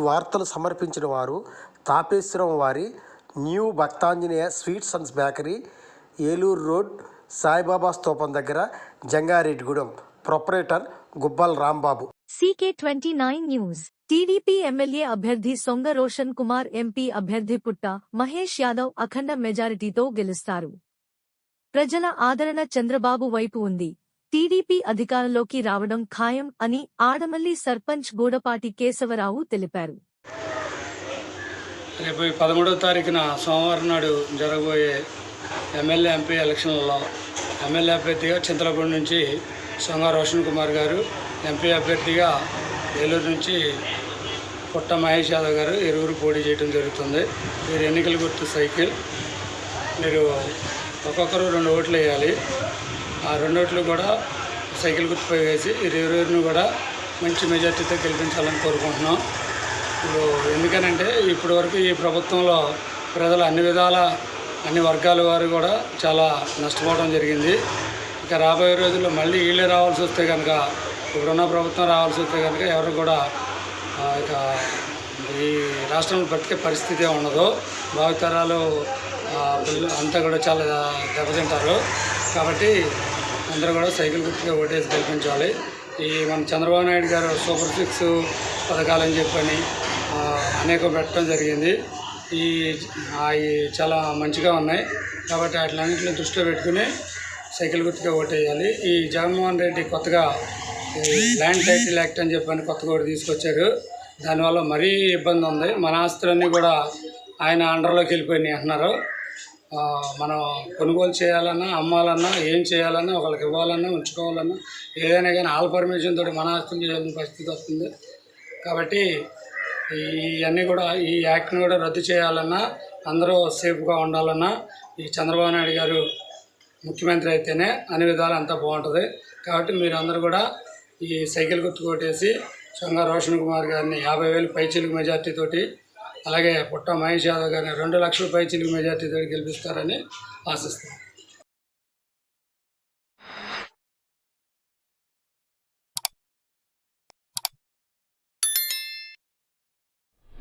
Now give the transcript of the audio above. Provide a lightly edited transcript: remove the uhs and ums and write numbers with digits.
వార్తలు సమర్పించిన వారు తాపేశ్వరం వారి new Bhaktanjaneya sweets and bakery, Eluru road, Saibaba స్తూపం దగ్గర, Jangareddygudem. Proprietor Gubbal Rambabu. CK29 news. TDP MLA అభ్యర్థి సొంగ రోషన్ కుమార్, ఎంపీ అభ్యర్థి పుట్ట మహేష్ యాదవ్ అఖండ మెజారిటీతో గెలుస్తారు. ప్రజల ఆదరణ చంద్రబాబు వైపు ఉంది. టీడీపీ అధికారంలోకి రావడం ఖాయం అని ఆడమల్లి సర్పంచ్ గూడపాటి కేశవరావు తెలిపారు. రేపు 13వ తారీఖున సోమవారం నాడు జరగబోయే ఎమ్మెల్యే ఎంపీ ఎలక్షన్లలో ఎమ్మెల్యే అభ్యర్థిగా చింతలపూడి నుంచి సొంగ రోషన్ కుమార్ గారు, ఎంపీ అభ్యర్థిగా ఏలూరు నుంచి పుట్ట మహేష్ యాదవ్ గారు ఇరువురు పోటీ చేయడం జరుగుతుంది. మీరు ఎన్నికల గుర్తు సైకిల్. మీరు ఒక్కొక్కరు 2 ఓట్లు వేయాలి. ఆ 2 ఓట్లు కూడా సైకిల్ గుర్తుపై వేసి ఇరువురిని కూడా మంచి మెజార్టీతో గెలిపించాలని కోరుకుంటున్నాం. ఇప్పుడు ఎందుకనంటే ఇప్పటి వరకు ఈ ప్రభుత్వంలో ప్రజలు అన్ని వర్గాల వారు కూడా చాలా నష్టపోవడం జరిగింది. ఇక రాబోయే రోజుల్లో మళ్ళీ వీళ్ళే రావాల్సి వస్తే కనుక, ఇప్పుడున్న ప్రభుత్వం రావాల్సి వస్తే కనుక ఎవరు కూడా ఇక ఈ రాష్ట్రంలో బ్రతికే పరిస్థితి ఉండదు. భావితరాలు అంతా కూడా చాలా దెబ్బతింటారు. కాబట్టి అందరూ కూడా సైకిల్ గుర్తుగా ఓటేసి గెలిపించాలి. ఈ మన చంద్రబాబు నాయుడు గారు సూపర్ 6 పథకాలని చెప్పని అనేక పెట్టడం జరిగింది. ఈ చాలా మంచిగా ఉన్నాయి. కాబట్టి వాటిలన్నింటినీ దృష్టిలో పెట్టుకుని సైకిల్ గుర్తుగా ఓటేయాలి. ఈ జగన్మోహన్ రెడ్డి కొత్తగా ల్యాండ్ టైటిల్ యాక్ట్ అని చెప్పని కొత్తగా ఒకటి తీసుకొచ్చారు. దానివల్ల మరీ ఇబ్బంది ఉంది. మన ఆస్తులన్నీ కూడా ఆయన అండర్లోకి వెళ్ళిపోయినాయి అంటున్నారు. మనం కొనుగోలు చేయాలన్నా, అమ్మాలన్నా, ఏం చేయాలన్నా, ఒకళ్ళకి ఇవ్వాలన్నా, ఉంచుకోవాలన్నా, ఏదైనా కానీ ఆల్ పర్మిషన్ తోటి మన ఆస్తులు చేయాల్సిన పరిస్థితి వస్తుంది. కాబట్టి ఇవన్నీ కూడా ఈ యాక్ట్ని కూడా రద్దు చేయాలన్నా, అందరూ సేఫ్గా ఉండాలన్నా ఈ చంద్రబాబు నాయుడు గారు ముఖ్యమంత్రి అయితేనే అన్ని విధాలు అంతా బాగుంటుంది. కాబట్టి మీరందరూ కూడా ఈ సైకిల్ గుర్తు కొట్టేసి సొంగ రోషన్ కుమార్ గారిని 50,000 పైచిలుకు మెజార్టీతోటి, అలాగే పుట్ట మహేష్ యాదవ్ గారిని 2 లక్షల పైచిలుకు మెజార్టీతోటి గెలిపిస్తారని ఆశిస్తున్నాను.